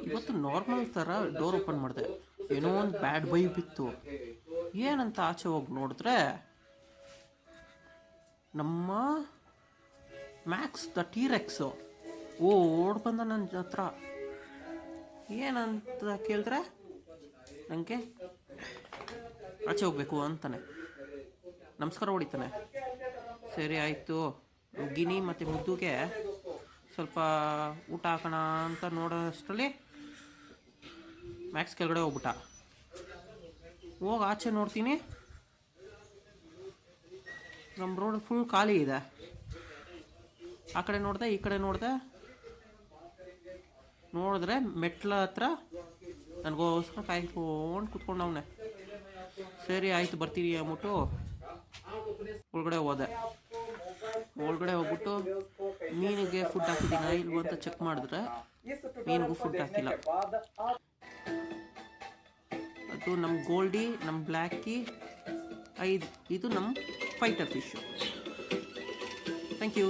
ಇವತ್ತು ನಾರ್ಮಲ್ ಥರ door open ಮಾಡಿದೆ, ಏನೋ ಒಂದು ಬ್ಯಾಡ್ ಬೈ ಬಿತ್ತು. ಏನಂತ ಆಚೆ ಹೋಗಿ ನೋಡಿದ್ರೆ ನಮ್ಮ ಮ್ಯಾಕ್ಸ್ ದ ಟೀರೆಕ್ಸು ಓಡ್ ಬಂದ ನನ್ನ ಹತ್ರ. ಏನಂತ ಕೇಳಿದ್ರೆ ನನಗೆ ಆಚೆ ಹೋಗ್ಬೇಕು ಅಂತಾನೆ, ನಮಸ್ಕಾರ ಹೊಡಿತಾನೆ. ಸರಿ ಆಯಿತು, ಗಿನಿ ಮತ್ತು ಮುದ್ದುಗೆ ಸ್ವಲ್ಪ ಊಟ ಹಾಕೋಣ ಅಂತ ನೋಡೋಷ್ಟರಲ್ಲಿ ಮ್ಯಾಕ್ಸ್ ಕೆಳಗಡೆ ಹೋಗ್ಬಿಟ್ಟ. ಹೋಗಿ ಆಚೆ ನೋಡ್ತೀನಿ, ನಮ್ಮ ರೋಡ್ ಫುಲ್ ಖಾಲಿ ಇದೆ. ಆ ಕಡೆ ನೋಡಿದೆ, ಈ ಕಡೆ ನೋಡಿದ್ರೆ ಮೆಟ್ಲ ಹತ್ರ ನನಗೋಸ್ಕರ ಕಾಯ್ಕೊಂಡು ಕೂತ್ಕೊಂಡವನೆ. ಸರಿ ಆಯಿತು ಬರ್ತೀನಿ ಅಂದ್ಬಿಟ್ಟು ಒಳಗಡೆ ಹೋಗ್ಬಿಟ್ಟು ಮೀನಿಗೆ ಫುಡ್ ಹಾಕಿದ್ದೀನ ಇಲ್ವ ಅಂತ ಚೆಕ್ ಮಾಡಿದ್ರೆ ಮೀನಿಗೂ ಫುಡ್ ಹಾಕಿಲ್ಲ. ಅದು ನಮ್ಮ ಗೋಲ್ಡಿ, ನಮ್ಮ ಬ್ಲ್ಯಾಕಿ, ಇದು ನಮ್ಮ ಫೈಟರ್ ಫಿಶು. Thank you.